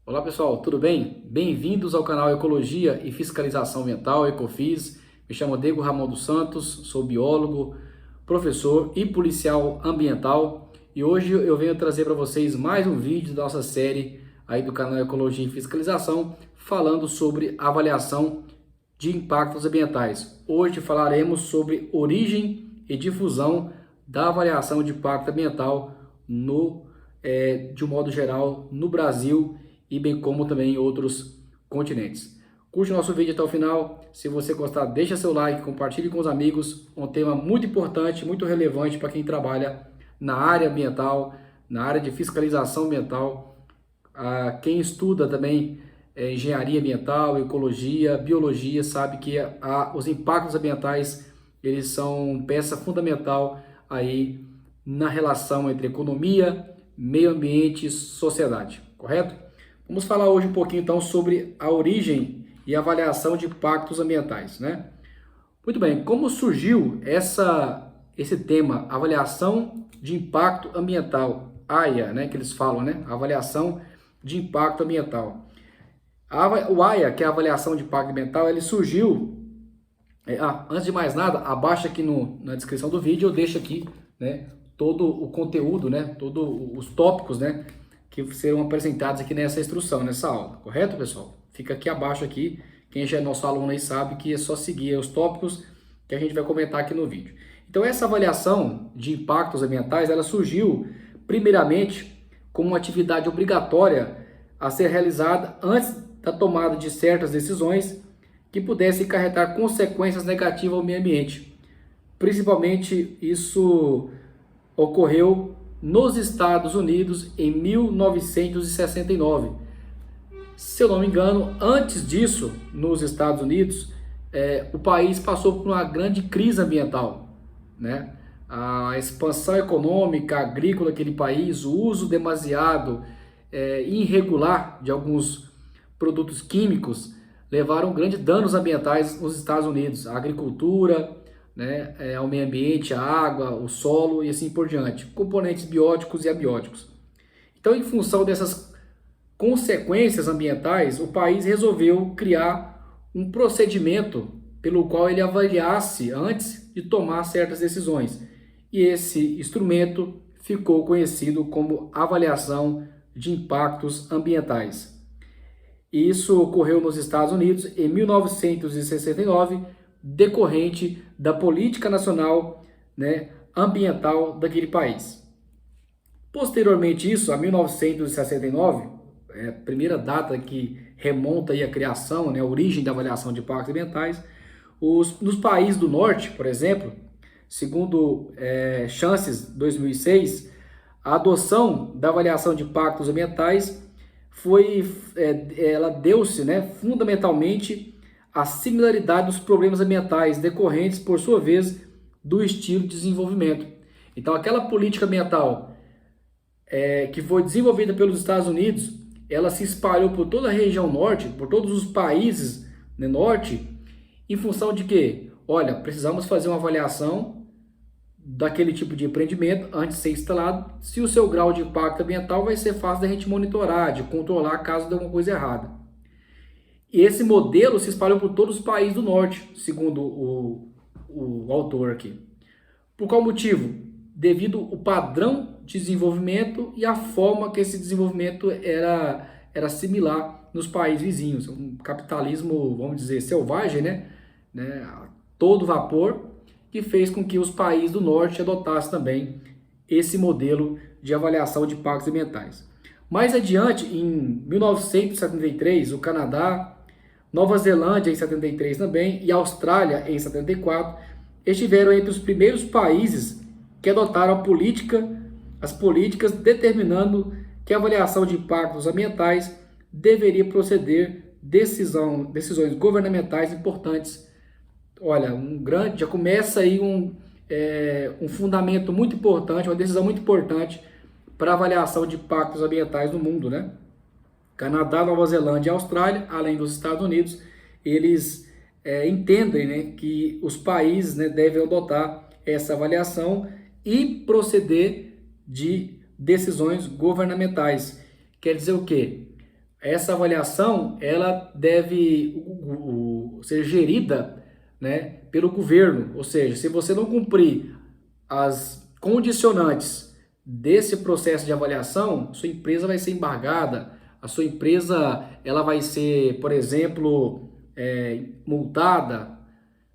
Olá pessoal, tudo bem? Bem-vindos ao canal Ecologia e Fiscalização Ambiental, Ecofis. Me chamo Diego Ramon dos Santos, sou biólogo, professor e policial ambiental. E hoje eu venho trazer para vocês mais um vídeo da nossa série aí do canal Ecologia e Fiscalização, falando sobre avaliação de impactos ambientais. Hoje falaremos sobre origem e difusão da avaliação de impacto ambiental de um modo geral no Brasil e bem como também em outros continentes. Curte o nosso vídeo até o final. Se você gostar, deixa seu like, compartilhe com os amigos. Um tema muito importante, muito relevante para quem trabalha na área ambiental, na área de fiscalização ambiental, quem estuda também engenharia ambiental, ecologia, biologia, sabe que os impactos ambientais eles são peça fundamental aí na relação entre economia, meio ambiente e sociedade, correto? Vamos falar hoje um pouquinho então sobre a origem e avaliação de impactos ambientais, né? Muito bem, como surgiu esse tema, avaliação de impacto ambiental, AIA, né, que eles falam, né? Avaliação de impacto ambiental. O AIA, que é a avaliação de impacto ambiental, ele surgiu, antes de mais nada, abaixo aqui na descrição do vídeo eu deixo aqui, né, todo o conteúdo, né, todos os tópicos, né, que serão apresentados aqui nessa instrução, nessa aula, correto, pessoal? Fica aqui abaixo aqui, quem já é nosso aluno aí sabe que é só seguir os tópicos que a gente vai comentar aqui no vídeo. Então essa avaliação de impactos ambientais, ela surgiu primeiramente como uma atividade obrigatória a ser realizada antes da tomada de certas decisões que pudessem acarretar consequências negativas ao meio ambiente. Principalmente isso ocorreu nos Estados Unidos em 1969. Se eu não me engano, antes disso, nos Estados Unidos, o país passou por uma grande crise ambiental, né? A expansão econômica, agrícola daquele país, o uso demasiado irregular de alguns produtos químicos levaram grandes danos ambientais nos Estados Unidos, a agricultura, né, ao meio ambiente, a água, o solo e assim por diante, componentes bióticos e abióticos. Então, em função dessas consequências ambientais, o país resolveu criar um procedimento pelo qual ele avaliasse antes de tomar certas decisões. E esse instrumento ficou conhecido como avaliação de impactos ambientais. Isso ocorreu nos Estados Unidos em 1969, decorrente da política nacional, né, ambiental daquele país. Posteriormente isso, a 1969, a primeira data que remonta aí a criação, né, a origem da avaliação de impactos ambientais, nos países do norte, por exemplo, segundo Chances 2006, a adoção da avaliação de impactos ambientais ela deu-se, né, fundamentalmente a similaridade dos problemas ambientais decorrentes, por sua vez, do estilo de desenvolvimento. Então, aquela política ambiental que foi desenvolvida pelos Estados Unidos, ela se espalhou por toda a região norte, por todos os países do norte, em função de que, olha, precisamos fazer uma avaliação daquele tipo de empreendimento antes de ser instalado, se o seu grau de impacto ambiental vai ser fácil da gente monitorar, de controlar caso de alguma coisa errada. E esse modelo se espalhou por todos os países do norte, segundo o autor aqui. Por qual motivo? Devido ao padrão de desenvolvimento e a forma que esse desenvolvimento era similar nos países vizinhos. Um capitalismo, vamos dizer, selvagem, né? A todo vapor, que fez com que os países do norte adotassem também esse modelo de avaliação de impactos ambientais. Mais adiante, em 1973, o Canadá, Nova Zelândia em 73 também e Austrália em 74 estiveram entre os primeiros países que adotaram as políticas determinando que a avaliação de impactos ambientais deveria proceder decisões governamentais importantes. Olha, já começa aí um fundamento muito importante, uma decisão muito importante para a avaliação de impactos ambientais no mundo, né? Canadá, Nova Zelândia e Austrália, além dos Estados Unidos, eles entendem, né, que os países, né, devem adotar essa avaliação e proceder de decisões governamentais. Quer dizer o quê? Essa avaliação ela deve ser gerida, né, pelo governo, ou seja, se você não cumprir as condicionantes desse processo de avaliação, sua empresa vai ser embargada, a sua empresa ela vai ser, por exemplo, multada,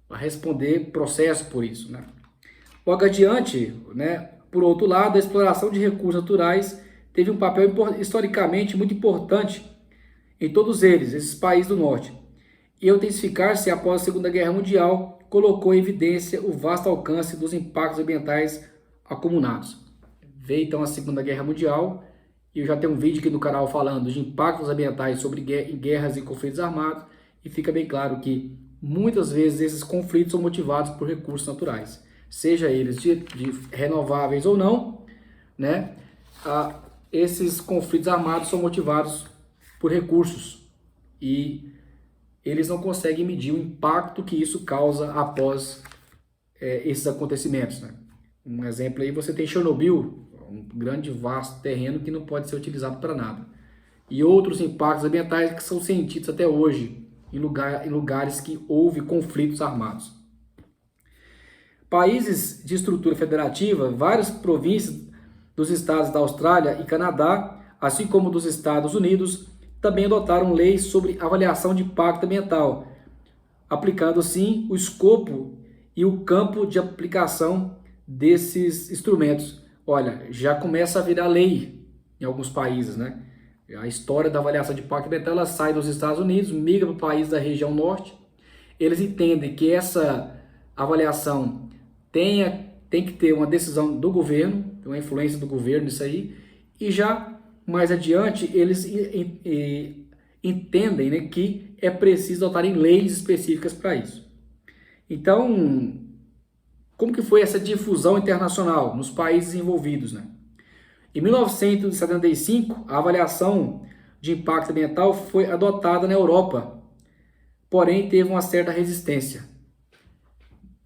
vai responder processo por isso, né? Logo adiante, né, por outro lado, a exploração de recursos naturais teve um papel historicamente muito importante em todos eles, esses países do norte. E intensificar-se após a Segunda Guerra Mundial colocou em evidência o vasto alcance dos impactos ambientais acumulados. Veio então a Segunda Guerra Mundial, e eu já tenho um vídeo aqui no canal falando de impactos ambientais sobre guerras e conflitos armados, e fica bem claro que muitas vezes esses conflitos são motivados por recursos naturais, seja eles de renováveis ou não, né? Esses conflitos armados são motivados por recursos e eles não conseguem medir o impacto que isso causa após esses acontecimentos, né? Um exemplo aí, você tem Chernobyl, um grande, vasto terreno que não pode ser utilizado para nada. E outros impactos ambientais que são sentidos até hoje em lugares que houve conflitos armados. Países de estrutura federativa, várias províncias dos estados da Austrália e Canadá, assim como dos Estados Unidos, também adotaram leis sobre avaliação de impacto ambiental, aplicando assim o escopo e o campo de aplicação desses instrumentos. Olha, já começa a virar lei em alguns países, né? A história da avaliação de impacto ambiental, ela sai dos Estados Unidos, migra para o país da região norte. Eles entendem que essa avaliação tem que ter uma decisão do governo, uma influência do governo nisso aí, e já mais adiante eles entendem, né, que é preciso adotarem leis específicas para isso. Então, como que foi essa difusão internacional nos países envolvidos, né? Em 1975, a avaliação de impacto ambiental foi adotada na Europa, porém teve uma certa resistência.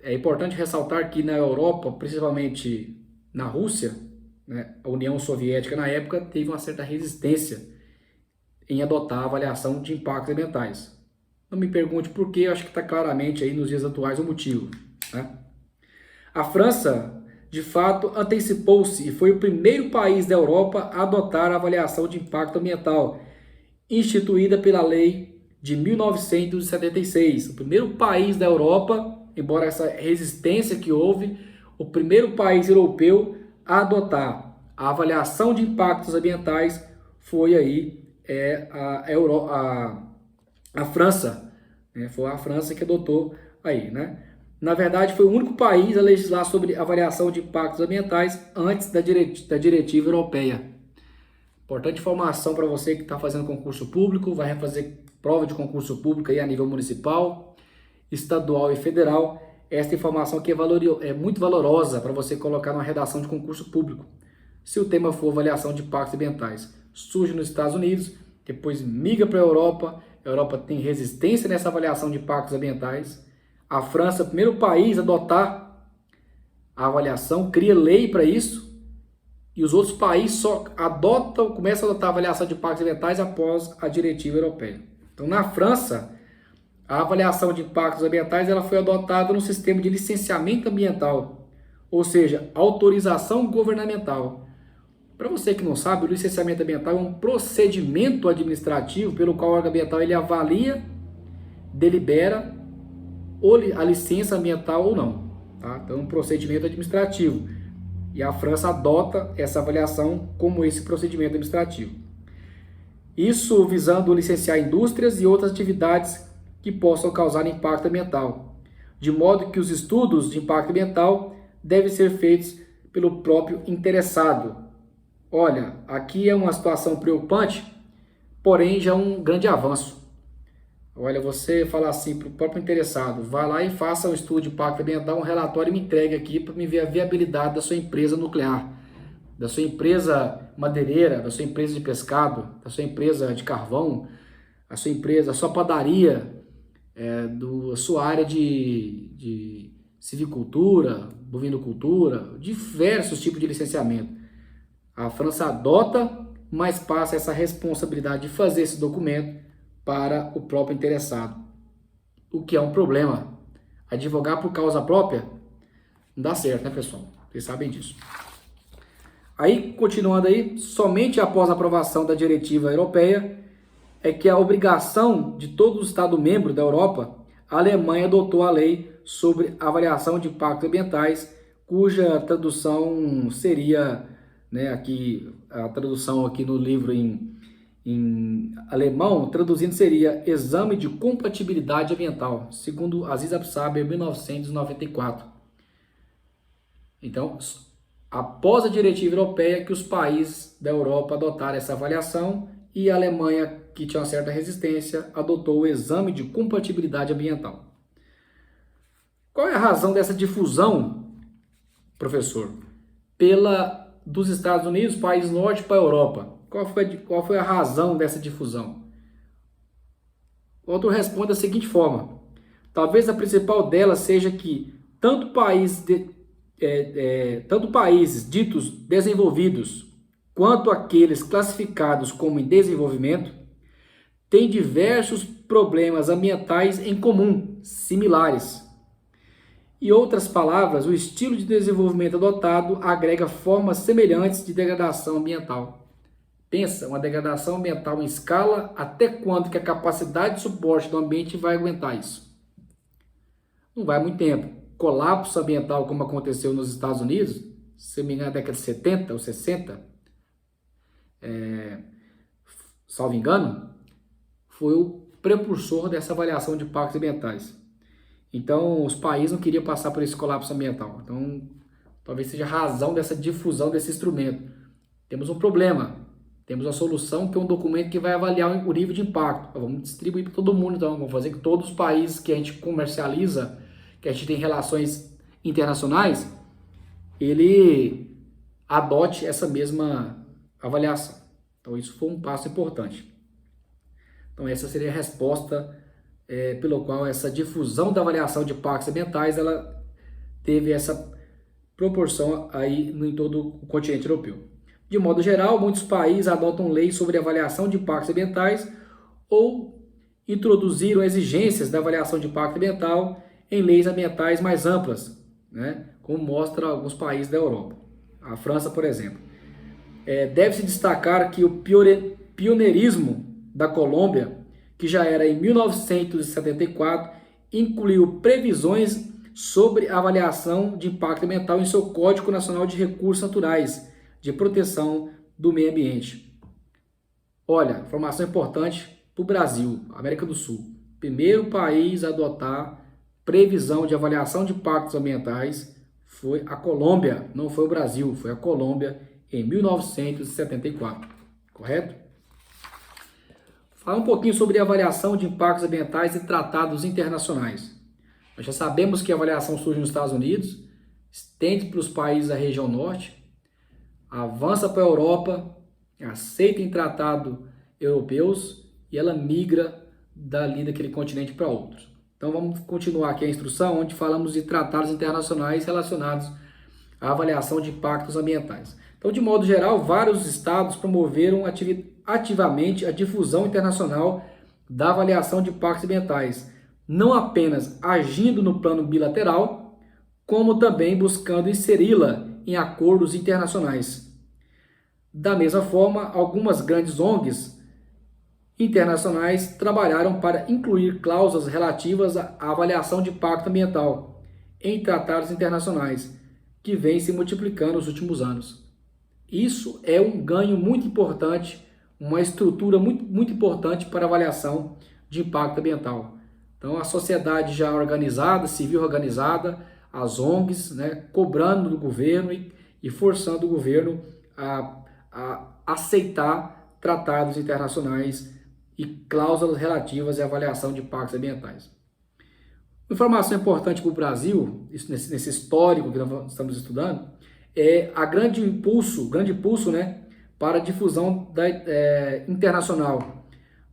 É importante ressaltar que na Europa, principalmente na Rússia, né, a União Soviética na época teve uma certa resistência em adotar a avaliação de impactos ambientais. Não me pergunte por quê, acho que está claramente aí nos dias atuais o motivo, né? A França, de fato, antecipou-se e foi o primeiro país da Europa a adotar a avaliação de impacto ambiental, instituída pela lei de 1976. O primeiro país da Europa, embora essa resistência que houve, o primeiro país europeu a adotar a avaliação de impactos ambientais foi aí a França, né? Foi a França que adotou aí, né? Na verdade, foi o único país a legislar sobre avaliação de impactos ambientais antes da diretiva europeia. Importante informação para você que está fazendo concurso público, vai fazer prova de concurso público aí a nível municipal, estadual e federal. Esta informação aqui é muito valorosa para você colocar numa redação de concurso público. Se o tema for avaliação de impactos ambientais, surge nos Estados Unidos, depois migra para a Europa tem resistência nessa avaliação de impactos ambientais. A França, o primeiro país a adotar a avaliação, cria lei para isso, e os outros países só começam a adotar a avaliação de impactos ambientais após a diretiva europeia. Então, na França, a avaliação de impactos ambientais ela foi adotada no sistema de licenciamento ambiental, ou seja, autorização governamental. Para você que não sabe, o licenciamento ambiental é um procedimento administrativo pelo qual o órgão ambiental ele avalia, delibera a licença ambiental ou não. Tá? Então, é um procedimento administrativo. E a França adota essa avaliação como esse procedimento administrativo. Isso visando licenciar indústrias e outras atividades que possam causar impacto ambiental, de modo que os estudos de impacto ambiental devem ser feitos pelo próprio interessado. Olha, aqui é uma situação preocupante, porém já é um grande avanço. Olha, você fala assim para o próprio interessado, vai lá e faça um estudo de impacto ambiental, um relatório e me entregue aqui para me ver a viabilidade da sua empresa nuclear, da sua empresa madeireira, da sua empresa de pescado, da sua empresa de carvão, a sua empresa, a sua padaria, a sua área de silvicultura, bovinocultura, diversos tipos de licenciamento. A França adota, mas passa essa responsabilidade de fazer esse documento para o próprio interessado, o que é um problema. Advogar por causa própria não dá certo, né, pessoal? Vocês sabem disso. Aí, continuando aí, somente após a aprovação da diretiva europeia é que a obrigação de todo o Estado-membro da Europa, a Alemanha adotou a lei sobre avaliação de impactos ambientais, cuja tradução seria, né, aqui, a tradução aqui no livro em alemão, traduzindo seria Exame de Compatibilidade Ambiental, segundo Aziz Absaber, 1994. Então, após a diretiva europeia, que os países da Europa adotaram essa avaliação e a Alemanha, que tinha uma certa resistência, adotou o Exame de Compatibilidade Ambiental. Qual é a razão dessa difusão, professor? Dos Estados Unidos, país norte, para a Europa. Qual foi a razão dessa difusão? O autor responde da seguinte forma: talvez a principal delas seja que tanto países ditos desenvolvidos quanto aqueles classificados como em desenvolvimento têm diversos problemas ambientais em comum, similares. Em outras palavras, o estilo de desenvolvimento adotado agrega formas semelhantes de degradação ambiental. Pensa, uma degradação ambiental em escala, até quando que a capacidade de suporte do ambiente vai aguentar isso? Não vai muito tempo. Colapso ambiental, como aconteceu nos Estados Unidos, se não me engano, na década de 70 ou 60, salvo engano, foi o precursor dessa avaliação de impactos ambientais. Então, os países não queriam passar por esse colapso ambiental. Então, talvez seja a razão dessa difusão desse instrumento. Temos um problema. Temos a solução, que é um documento que vai avaliar o nível de impacto. Vamos distribuir para todo mundo, então. Vamos fazer que todos os países que a gente comercializa, que a gente tem relações internacionais, ele adote essa mesma avaliação. Então, isso foi um passo importante. Então, essa seria a resposta pelo qual essa difusão da avaliação de impactos ambientais, ela teve essa proporção aí em todo o continente europeu. De modo geral, muitos países adotam leis sobre avaliação de impactos ambientais ou introduziram exigências da avaliação de impacto ambiental em leis ambientais mais amplas, né? Como mostra alguns países da Europa. A França, por exemplo. Deve-se destacar que o pioneirismo da Colômbia, que já era em 1974, incluiu previsões sobre avaliação de impacto ambiental em seu Código Nacional de Recursos Naturais, de proteção do meio ambiente. Olha, informação importante para o Brasil, América do Sul. Primeiro país a adotar previsão de avaliação de impactos ambientais foi a Colômbia, não foi o Brasil, foi a Colômbia em 1974, correto? Falar um pouquinho sobre a avaliação de impactos ambientais e tratados internacionais. Nós já sabemos que a avaliação surge nos Estados Unidos, estende para os países da região norte, avança para a Europa, aceita em tratados europeus e ela migra daquele continente para outros. Então vamos continuar aqui a instrução, onde falamos de tratados internacionais relacionados à avaliação de impactos ambientais. Então, de modo geral, vários estados promoveram ativamente a difusão internacional da avaliação de impactos ambientais, não apenas agindo no plano bilateral, como também buscando inseri-la em acordos internacionais. Da mesma forma, algumas grandes ONGs internacionais trabalharam para incluir cláusulas relativas à avaliação de impacto ambiental em tratados internacionais, que vem se multiplicando nos últimos anos. Isso é um ganho muito importante, uma estrutura muito importante para avaliação de impacto ambiental. Então, a sociedade já organizada, civil organizada, as ONGs, né, cobrando do governo e forçando o governo a aceitar tratados internacionais e cláusulas relativas à avaliação de impactos ambientais. Informação importante para o Brasil, isso nesse histórico que nós estamos estudando, é a grande impulso, né, para a difusão internacional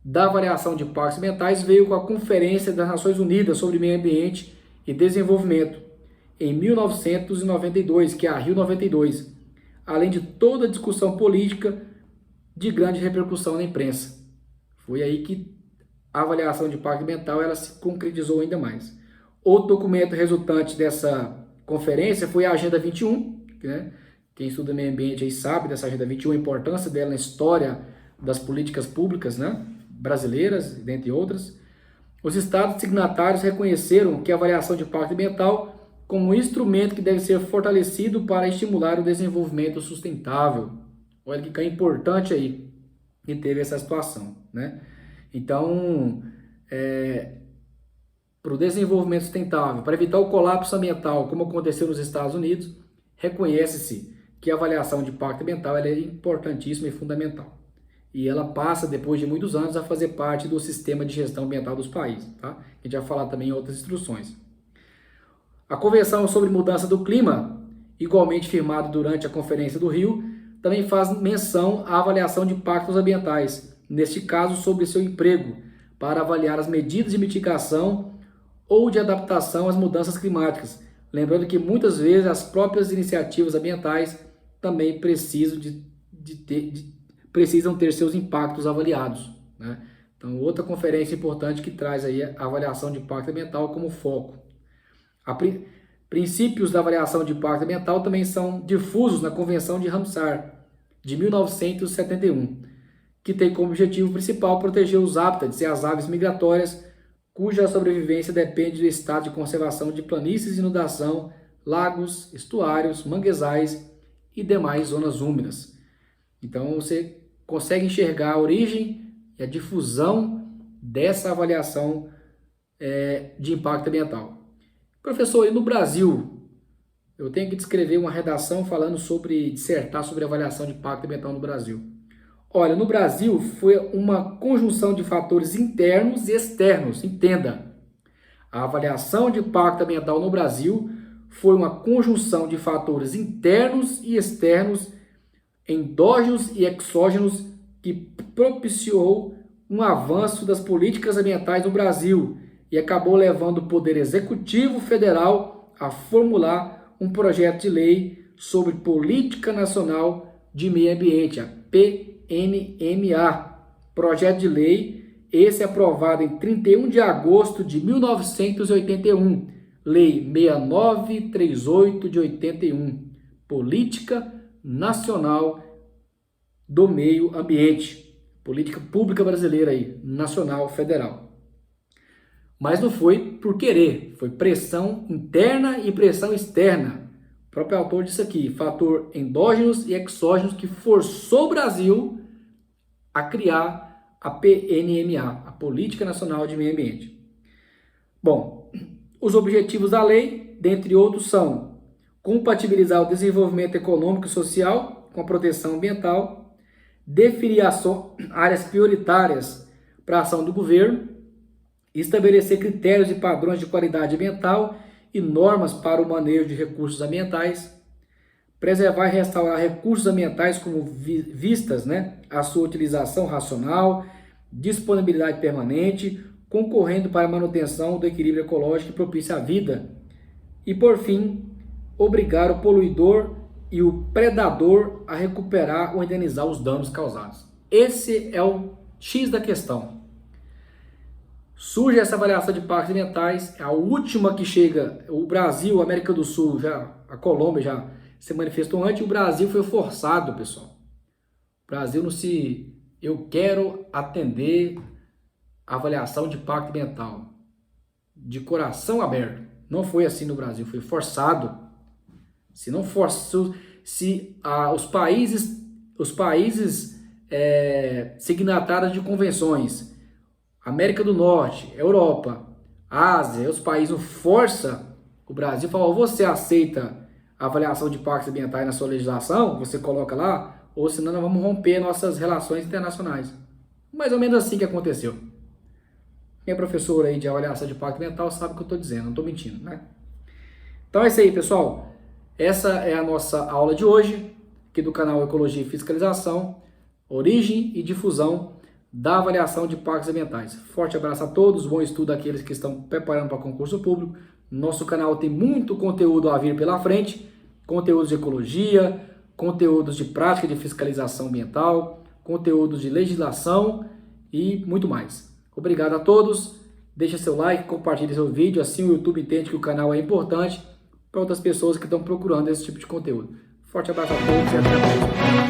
da avaliação de impactos ambientais veio com a Conferência das Nações Unidas sobre Meio Ambiente e Desenvolvimento, em 1992, que é a Rio 92, além de toda a discussão política de grande repercussão na imprensa. Foi aí que a avaliação de impacto ambiental ela se concretizou ainda mais. Outro documento resultante dessa conferência foi a Agenda 21, né? Quem estuda meio ambiente aí sabe dessa Agenda 21, a importância dela na história das políticas públicas, né, brasileiras, dentre outras. Os estados signatários reconheceram que a avaliação de impacto ambiental como um instrumento que deve ser fortalecido para estimular o desenvolvimento sustentável. Olha que é importante aí que teve essa situação, né? Então, para o desenvolvimento sustentável, para evitar o colapso ambiental, como aconteceu nos Estados Unidos, reconhece-se que a avaliação de impacto ambiental ela é importantíssima e fundamental. E ela passa, depois de muitos anos, a fazer parte do sistema de gestão ambiental dos países. Tá? A gente vai falar também em outras instruções. A Convenção sobre Mudança do Clima, igualmente firmada durante a Conferência do Rio, também faz menção à avaliação de impactos ambientais, neste caso sobre seu emprego, para avaliar as medidas de mitigação ou de adaptação às mudanças climáticas. Lembrando que muitas vezes as próprias iniciativas ambientais também precisam precisam ter seus impactos avaliados, né? Então, outra conferência importante que traz aí a avaliação de impacto ambiental como foco. Princípios da avaliação de impacto ambiental também são difusos na Convenção de Ramsar, de 1971, que tem como objetivo principal proteger os hábitats e as aves migratórias, cuja sobrevivência depende do estado de conservação de planícies de inundação, lagos, estuários, manguezais e demais zonas úmidas. Então, você consegue enxergar a origem e a difusão dessa avaliação de impacto ambiental. Professor, e no Brasil, eu tenho que descrever uma redação falando dissertar sobre avaliação de impacto ambiental no Brasil. Olha, no Brasil foi uma conjunção de fatores internos e externos, entenda. A avaliação de impacto ambiental no Brasil foi uma conjunção de fatores internos e externos, endógenos e exógenos, que propiciou um avanço das políticas ambientais no Brasil e acabou levando o Poder Executivo Federal a formular um projeto de lei sobre Política Nacional de Meio Ambiente, a PNMA. Projeto de lei, esse aprovado em 31 de agosto de 1981, Lei 6938 de 81, Política Nacional do Meio Ambiente, política pública brasileira aí, nacional, federal. Mas não foi por querer, foi pressão interna e pressão externa. O próprio autor disse aqui, fator endógenos e exógenos que forçou o Brasil a criar a PNMA, a Política Nacional de Meio Ambiente. Bom, os objetivos da lei, dentre outros, são compatibilizar o desenvolvimento econômico e social com a proteção ambiental, definir áreas prioritárias para a ação do governo, estabelecer critérios e padrões de qualidade ambiental e normas para o manejo de recursos ambientais, preservar e restaurar recursos ambientais como vistas, a sua utilização racional, disponibilidade permanente, concorrendo para a manutenção do equilíbrio ecológico que propicia a vida. E, por fim, obrigar o poluidor e o predador a recuperar ou indenizar os danos causados. Esse é o X da questão. Surge essa avaliação de impactos ambientais, a última que chega, o Brasil, a América do Sul, a Colômbia já se manifestou antes, o Brasil foi forçado, pessoal. O Brasil eu quero atender a avaliação de impacto ambiental de coração aberto. Não foi assim no Brasil, foi forçado. Se não forçou, os países signatários de convenções, América do Norte, Europa, Ásia, os países forçam o Brasil, falam, você aceita a avaliação de impactos ambientais na sua legislação, você coloca lá, ou senão nós vamos romper nossas relações internacionais. Mais ou menos assim que aconteceu. Quem é professor aí de avaliação de impacto ambiental sabe o que eu estou dizendo, não estou mentindo, né? Então é isso aí, pessoal. Essa é a nossa aula de hoje, aqui do canal Ecologia e Fiscalização, origem e difusão da avaliação de impactos ambientais. Forte abraço a todos, bom estudo àqueles que estão preparando para concurso público. Nosso canal tem muito conteúdo a vir pela frente, conteúdos de ecologia, conteúdos de prática de fiscalização ambiental, conteúdos de legislação e muito mais. Obrigado a todos, deixa seu like, compartilhe seu vídeo, assim o YouTube entende que o canal é importante para outras pessoas que estão procurando esse tipo de conteúdo. Forte abraço a todos e até a próxima.